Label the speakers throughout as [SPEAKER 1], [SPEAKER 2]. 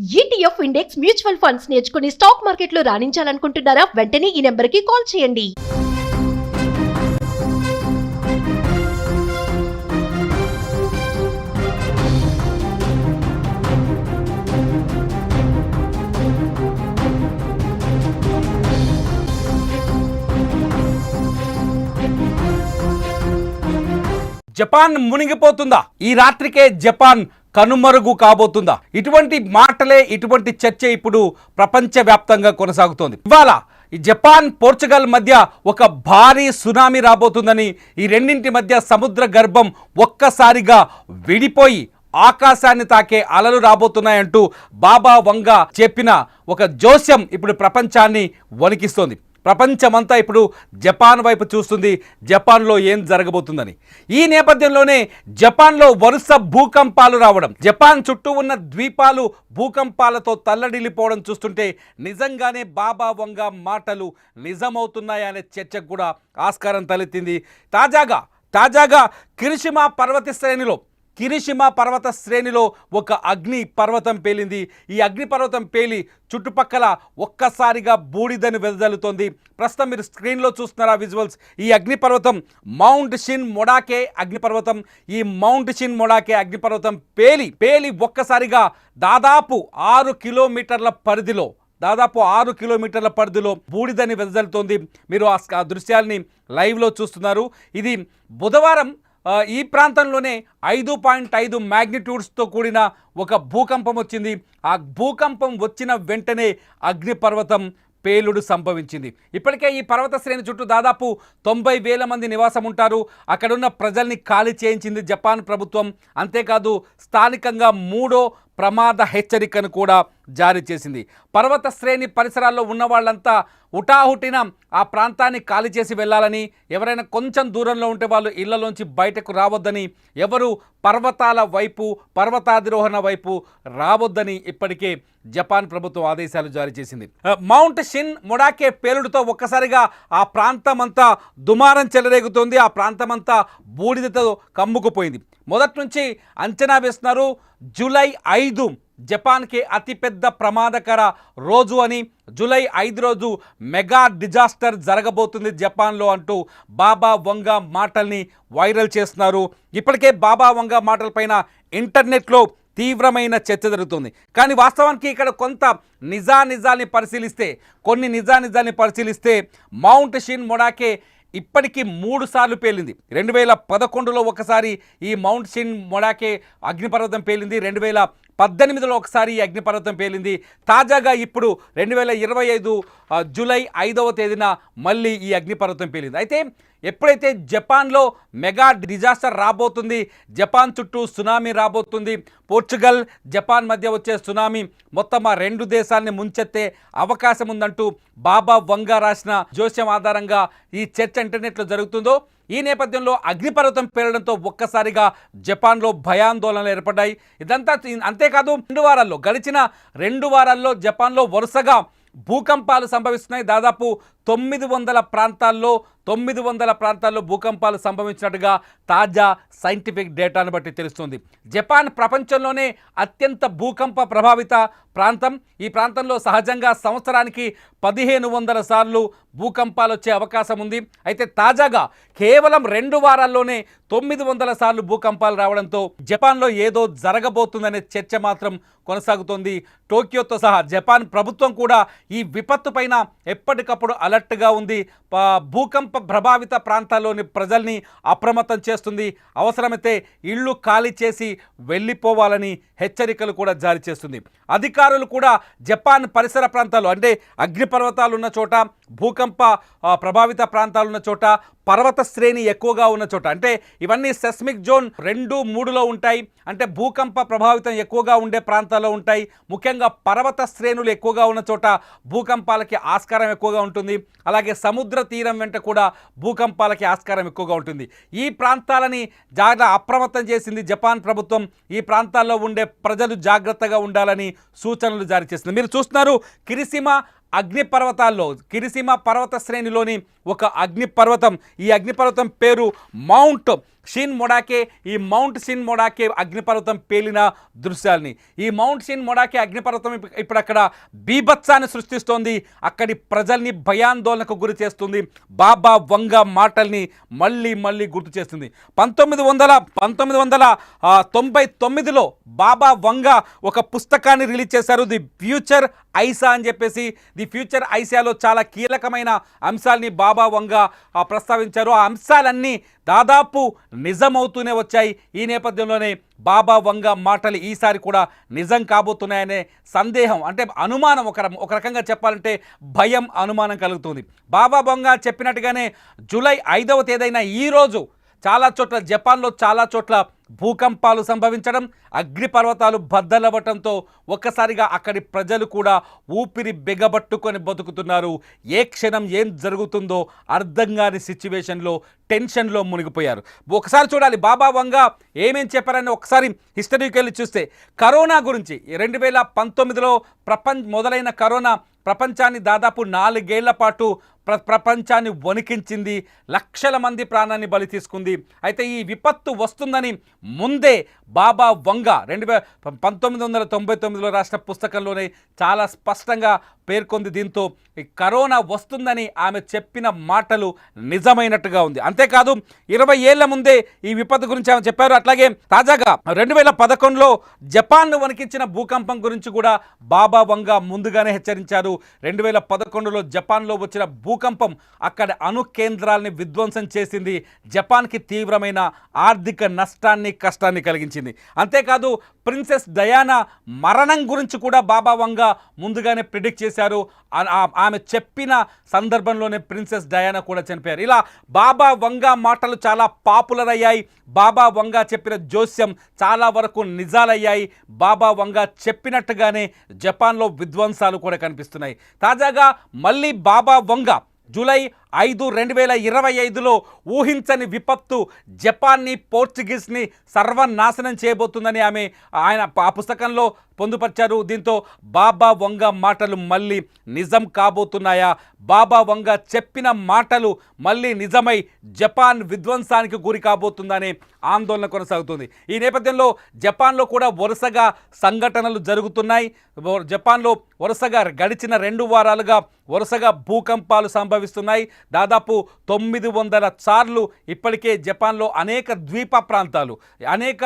[SPEAKER 1] ETF index mutual funds నేర్చుకుని stock మార్కెట్లో రాణించాలనుకుంటున్నారా? వెంటనే ఈ నెంబర్కి కాల్ చేయండి.
[SPEAKER 2] జపాన్ మునిగిపోతుందా? ఈ రాత్రికే జపాన్ కనుమరుగు కాబోతుందా? ఇటువంటి మాటలే, ఇటువంటి చర్చ ఇప్పుడు ప్రపంచవ్యాప్తంగా కొనసాగుతోంది. ఇవాళ ఈ జపాన్ పోర్చుగల్ మధ్య ఒక భారీ సునామీ రాబోతుందని, ఈ రెండింటి మధ్య సముద్ర గర్భం ఒక్కసారిగా విడిపోయి ఆకాశాన్ని తాకే అలలు రాబోతున్నాయంటూ బాబా వంగా చెప్పిన ఒక జోస్యం ఇప్పుడు ప్రపంచాన్ని వణికిస్తోంది. ప్రపంచమంతా ఇప్పుడు జపాన్ వైపు చూస్తుంది, జపాన్లో ఏం జరగబోతుందని. ఈ నేపథ్యంలోనే జపాన్లో వరుస భూకంపాలు రావడం, జపాన్ చుట్టూ ఉన్న ద్వీపాలు భూకంపాలతో తల్లడిల్లిపోవడం చూస్తుంటే నిజంగానే బాబా వంగా మాటలు నిజమవుతున్నాయనే చర్చకు కూడా ఆస్కారం తలెత్తింది. తాజాగా కిరిషిమా పర్వత శ్రేణిలో ఒక అగ్ని పర్వతం పేలింది. ఈ అగ్ని పర్వతం పేలి చుట్టుపక్కల ఒక్కసారిగా బూడిదని వెదజల్లుతోంది. ప్రస్తుతం మీరు స్క్రీన్లో చూస్తున్నారా విజువల్స్. ఈ అగ్నిపర్వతం మౌంట్ షిన్ మొడాకే అగ్నిపర్వతం. ఈ మౌంట్ షిన్ మొడాకే అగ్నిపర్వతం పేలి ఒక్కసారిగా దాదాపు 6 కిలోమీటర్ల పరిధిలో బూడిదని వెదజల్లుతోంది. మీరు ఆ దృశ్యాల్ని లైవ్లో చూస్తున్నారు. ఇది బుధవారం ఈ ప్రాంతంలోనే 5.5 మ్యాగ్నిట్యూడ్స్తో కూడిన ఒక భూకంపం వచ్చింది. ఆ భూకంపం వచ్చిన వెంటనే అగ్నిపర్వతం పేలుడు సంభవించింది. ఇప్పటికే ఈ పర్వత శ్రేణి చుట్టూ దాదాపు 90,000 మంది నివాసం ఉంటారు. అక్కడున్న ప్రజల్ని ఖాళీ చేయించింది జపాన్ ప్రభుత్వం. అంతేకాదు స్థానికంగా 3వ ప్రమాద హెచ్చరికను కూడా జారీ చేసింది. పర్వత శ్రేణి పరిసరాల్లో ఉన్న వాళ్ళంతా హుటాహుటిన ఆ ప్రాంతాన్ని ఖాళీ చేసి వెళ్ళాలని, ఎవరైనా కొంచెం దూరంలో ఉంటే వాళ్ళు ఇళ్లలోంచి బయటకు రావద్దని, ఎవరు పర్వతాధిరోహణ వైపు రావద్దని ఇప్పటికే జపాన్ ప్రభుత్వం ఆదేశాలు జారీ చేసింది. మౌంట్ షిన్ మొడాకే పేలుడుతో ఒక్కసారిగా ఆ ప్రాంతమంతా దుమారం చెలరేగుతోంది. ఆ ప్రాంతమంతా బూడిదతో కమ్ముకుపోయింది. మొదటి నుంచి అంచనా వేస్తున్నారు జూలై 5 జపాన్కి అతిపెద్ద ప్రమాదకర రోజు అని. జూలై 5 రోజు మెగా డిజాస్టర్ జరగబోతుంది జపాన్లో అంటూ బాబా వంగా మాటల్ని వైరల్ చేస్తున్నారు. ఇప్పటికే బాబా వంగా మాటలపైన ఇంటర్నెట్లో తీవ్రమైన చర్చ జరుగుతుంది. కానీ వాస్తవానికి ఇక్కడ కొన్ని నిజానిజాల్ని పరిశీలిస్తే మౌంట్ షిన్ మొడాకే ఇప్పటికీ 3 సార్లు పేలింది. 2011లో ఒకసారి ఈ మౌంట్ షిన్ మొడాకే అగ్నిపర్వతం పేలింది. 2018లో ఒకసారి ఈ అగ్నిపర్వతం పేలింది. తాజాగా ఇప్పుడు 2025 జూలై 5వ తేదీన మళ్ళీ ఈ అగ్నిపర్వతం పేలింది. అయితే ఎప్పుడైతే జపాన్లో మెగా డిజాస్టర్ రాబోతుంది, జపాన్ చుట్టూ సునామీ రాబోతుంది, పోర్చుగల్ జపాన్ మధ్య వచ్చే సునామీ మొత్తం ఆ 2 దేశాలని ముంచెత్తే అవకాశం ఉందంటూ బాబా వంగా రాసిన జోస్యం ఆధారంగా ఈ చర్చ ఇంటర్నెట్లో జరుగుతుందో, ఈ నేపథ్యంలో అగ్నిపర్వతం పేలడంతో ఒక్కసారిగా జపాన్లో భయాందోళనలు ఏర్పడ్డాయి. ఇదంతా అంతేకాదు గడిచిన 2 వారాల్లో జపాన్లో వరుసగా భూకంపాలు సంభవిస్తున్నాయి. దాదాపు 900 ప్రాంతాల్లో భూకంపాలు సంభవించినట్టుగా తాజా సైంటిఫిక్ డేటాను బట్టి తెలుస్తుంది. జపాన్ ప్రపంచంలోనే అత్యంత భూకంప ప్రభావిత ప్రాంతం. ఈ ప్రాంతంలో సహజంగా సంవత్సరానికి 1500 సార్లు భూకంపాలు వచ్చే అవకాశం ఉంది. అయితే తాజాగా కేవలం 2 వారాల్లోనే 900 సార్లు భూకంపాలు రావడంతో జపాన్లో ఏదో జరగబోతుందనే చర్చ మాత్రం కొనసాగుతోంది. టోక్యోతో సహా జపాన్ ప్రభుత్వం కూడా ఈ విపత్తు పైన ఎప్పటికప్పుడు అలర్ట్గా ఉంది. భూకంప ప్రభావిత ప్రాంతాల్లోని ప్రజల్ని అప్రమత్తం చేస్తుంది. అవసరమైతే ఇళ్ళు ఖాళీ చేసి వెళ్ళిపోవాలని హెచ్చరికలు కూడా జారీ చేస్తుంది. అధికారులు కూడా జపాన్ పరిసర ప్రాంతాలు, అంటే అగ్నిపర్వతాలు ఉన్న చోట, భూకంప ప్రభావిత ప్రాంతాలు ఉన్న చోట, పర్వత శ్రేణి ఎక్కువగా ఉన్న చోట, అంటే ఇవన్నీ సెస్మిక్ జోన్ 2, 3లో ఉంటాయి. అంటే భూకంప ప్రభావితం ఎక్కువగా ఉండే ప్రాంతాల్లో ఉంటాయి. ముఖ్యంగా పర్వత శ్రేణులు ఎక్కువగా ఉన్న చోట భూకంపాలకి ఆస్కారం ఎక్కువగా ఉంటుంది. అలాగే సముద్ర తీరం వెంట కూడా భూకంపాలకి ఆస్కారం ఎక్కువగా ఉంటుంది. ఈ ప్రాంతాలని జాగ్రత్త అప్రమత్తం చేసింది జపాన్ ప్రభుత్వం. ఈ ప్రాంతాల్లో ఉండే ప్రజలు జాగ్రత్తగా ఉండాలని సూచనలు జారీ చేసింది. మీరు చూస్తున్నారు కిరిసిమా పర్వత శ్రేణిలోని ఒక అగ్నిపర్వతం. ఈ అగ్నిపర్వతం పేరు మౌంట్ షిన్ మొడాకే, ఈ మౌంట్ షిన్ మొడాకే అగ్నిపర్వతం పేలిన దృశ్యాల్ని. ఈ మౌంట్ షిన్ మొడాకే అగ్నిపర్వతం ఇప్పుడు అక్కడ బీభత్సాన్ని సృష్టిస్తోంది, అక్కడి ప్రజల్ని భయాందోళనకు గురి చేస్తుంది, బాబా వంగ మాటల్ని మళ్ళీ మళ్ళీ గుర్తు చేస్తుంది. 1999లో బాబా వంగ ఒక పుస్తకాన్ని రిలీజ్ చేశారు, ది ఫ్యూచర్ ఐసా అని చెప్పేసి. ది ఫ్యూచర్ ఐసాలో చాలా కీలకమైన అంశాలని బాబా వంగ ప్రస్తావించారు. ఆ అంశాలన్నీ దాదాపు నిజమవుతూనే వచ్చాయి. ఈ నేపథ్యంలోనే బాబా వంగ మాటలు ఈసారి కూడా నిజం కాబోతున్నాయనే సందేహం, అంటే అనుమానం, ఒక రకంగా చెప్పాలంటే భయం, అనుమానం కలుగుతుంది. బాబా వంగ చెప్పినట్టుగానే జూలై 5వ తేదీన ఈరోజు చాలా చోట్ల, జపాన్లో చాలా చోట్ల భూకంపాలు సంభవించడం, అగ్నిపర్వతాలు బద్దలవ్వటంతో ఒక్కసారిగా అక్కడి ప్రజలు కూడా ఊపిరి బిగబట్టుకొని బతుకుతున్నారు. ఏ క్షణం ఏం జరుగుతుందో అర్థం కాని సిచ్యువేషన్లో, టెన్షన్లో మునిగిపోయారు. ఒకసారి చూడాలి బాబా వంగ ఏమేం చెప్పారని ఒకసారి హిస్టరీకి వెళ్ళి చూస్తే, కరోనా గురించి 2019లో మొదలైన కరోనా ప్రపంచాన్ని దాదాపు 4 ఏళ్ల పాటు ప్రపంచాన్ని వణికించింది, లక్షల మంది ప్రాణాన్ని బలి తీసుకుంది. అయితే ఈ విపత్తు వస్తుందని ముందే బాబా వంగ 1999లో రాసిన పుస్తకంలోనే చాలా స్పష్టంగా పేర్కొంది. దీంతో ఈ కరోనా వస్తుందని ఆమె చెప్పిన మాటలు నిజమైనట్టుగా ఉంది. అంతేకాదు 20 ఏళ్ల ముందే ఈ విపత్తు గురించి ఆమె చెప్పారు. అట్లాగే తాజాగా 2011లో జపాన్ను వణికించిన భూకంపం గురించి కూడా బాబా వంగ ముందుగానే హెచ్చరించారు. 2011లో జపాన్లో వచ్చిన భూకంపం అక్కడ అణు కేంద్రాలని విధ్వంసం చేసింది, జపాన్కి తీవ్రమైన ఆర్థిక నష్టాన్ని, కష్టాన్ని కలిగించింది. అంతేకాదు ప్రిన్సెస్ డయానా మరణం గురించి కూడా బాబా వంగ ముందుగానే ప్రిడిక్ట్ చేశారు. ఆమె చెప్పిన సందర్భంలోనే ప్రిన్సెస్ డయానా కూడా చనిపోయారు. ఇలా బాబా వంగ మాటలు చాలా పాపులర్ అయ్యాయి. బాబా వంగ చెప్పిన జోస్యం చాలా వరకు నిజాలయ్యాయి. బాబా వంగ చెప్పినట్టుగానే జపాన్లో విధ్వంసాలు కూడా కనిపిస్తున్నాయి. తాజాగా మళ్ళీ బాబా వంగ జూలై 5, 2025లో ఊహించని విపత్తు జపాన్ని, పోర్చుగీస్ని సర్వనాశనం చేయబోతుందని ఆయన ఆ పుస్తకంలో పొందుపరిచారు. దీంతో బాబా వంగ మాటలు మళ్ళీ నిజం కాబోతున్నాయా? బాబా వంగ చెప్పిన మాటలు మళ్ళీ నిజమై జపాన్ విధ్వంసానికి గురి కాబోతుందనే ఆందోళన కొనసాగుతుంది. ఈ నేపథ్యంలో జపాన్లో కూడా వరుసగా సంఘటనలు జరుగుతున్నాయి. జపాన్లో వరుసగా గడిచిన 2 వారాలుగా వరుసగా భూకంపాలు సంభవిస్తున్నాయి. దాదాపు 900 సార్లు ఇప్పటికే జపాన్లో అనేక ద్వీప ప్రాంతాలు, అనేక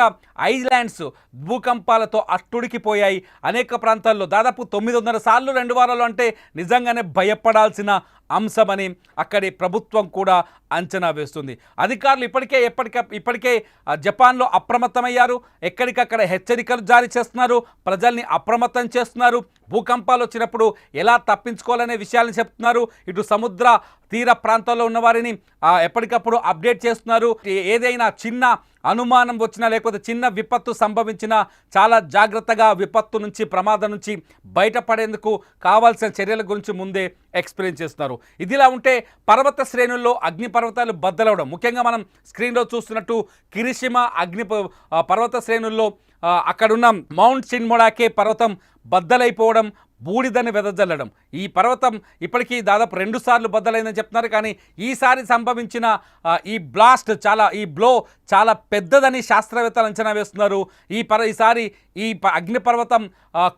[SPEAKER 2] ఐలాండ్స్ భూకంపాలతో అట్టుడికిపోయాయి. అనేక ప్రాంతాల్లో దాదాపు 900 సార్లు 2 వారాలు అంటే నిజంగానే భయపడాల్సిన అంశమని అక్కడి ప్రభుత్వం కూడా అంచనా వేస్తుంది. అధికారులు ఇప్పటికే జపాన్లో అప్రమత్తమయ్యారు. ఎక్కడికక్కడ హెచ్చరికలు జారీ చేస్తున్నారు, ప్రజల్ని అప్రమత్తం చేస్తున్నారు. భూకంపాలు వచ్చినప్పుడు ఎలా తప్పించుకోవాలనే విషయాలను చెప్తున్నారు. ఇటు సముద్ర తీర ప్రాంతాల్లో ఉన్న వారిని ఎప్పటికప్పుడు అప్డేట్ చేస్తున్నారు. ఏదైనా చిన్న అనుమానం వచ్చినా, లేకపోతే చిన్న విపత్తు సంభవించినా చాలా జాగ్రత్తగా విపత్తు నుంచి, ప్రమాదం నుంచి బయటపడేందుకు కావాల్సిన చర్యల గురించి ముందే ఎక్స్ప్లెయిన్ చేస్తున్నారు. ఇదిలా ఉంటే పర్వత శ్రేణుల్లో అగ్నిపర్వతాలు బద్దలవడం, ముఖ్యంగా మనం స్క్రీన్లో చూస్తున్నట్టు కిరిషిమా పర్వత శ్రేణుల్లో అక్కడున్న మౌంట్ షిన్ మొడాకే పర్వతం బద్దలైపోవడం, బూడిదని వెదజల్లడం. ఈ పర్వతం ఇప్పటికీ దాదాపు 2 సార్లు బద్దలైందని చెప్తున్నారు. కానీ ఈసారి సంభవించిన ఈ బ్లో చాలా పెద్దదని శాస్త్రవేత్తలు అంచనా వేస్తున్నారు. ఈసారి ఈ అగ్నిపర్వతం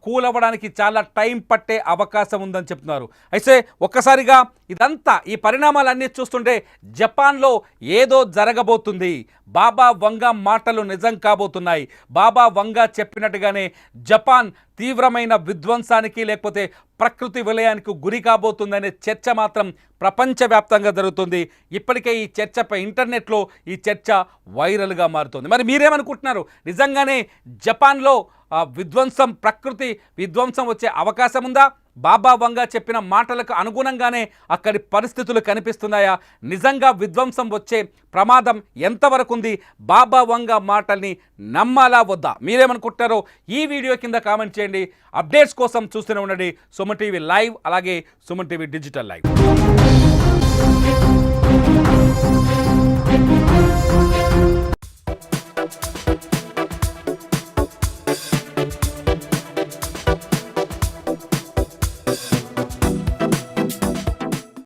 [SPEAKER 2] కూలవడానికి చాలా టైం పట్టే అవకాశం ఉందని చెప్తున్నారు. అయితే ఒక్కసారిగా ఇదంతా, ఈ పరిణామాలన్నీ చూస్తుంటే జపాన్లో ఏదో జరగబోతుంది. బాబా వంగ మాటలు నిజం కాబోతున్నాయి. బాబా వంగ చెప్పినట్టుగానే జపాన్ తీవ్రమైన విధ్వంసానికి, లేకపోతే ప్రకృతి విలయానికి గురి కాబోతుందనే చర్చ మాత్రం ప్రపంచవ్యాప్తంగా జరుగుతుంది. ఇప్పటికే ఈ చర్చపై ఇంటర్నెట్లో ఈ చర్చ వైరల్గా మారుతుంది. మరి మీరేమనుకుంటున్నారు? నిజంగానే జపాన్లో ప్రకృతి విధ్వంసం వచ్చే అవకాశం ఉందా? బాబా వంగ చెప్పిన మాటలకు అనుగుణంగానే అక్కడి పరిస్థితులు కనిపిస్తున్నాయా? నిజంగా విధ్వంసం వచ్చే ప్రమాదం ఎంతవరకు ఉంది? బాబా వంగ మాటల్ని నమ్మాలా వద్దా? మీరేమనుకుంటున్నారో ఈ వీడియో కింద కామెంట్ చేయండి. అప్డేట్స్ కోసం చూస్తూనే ఉండండి సుమన్ టీవీ లైవ్, అలాగే సుమన్ టీవీ డిజిటల్ లైవ్.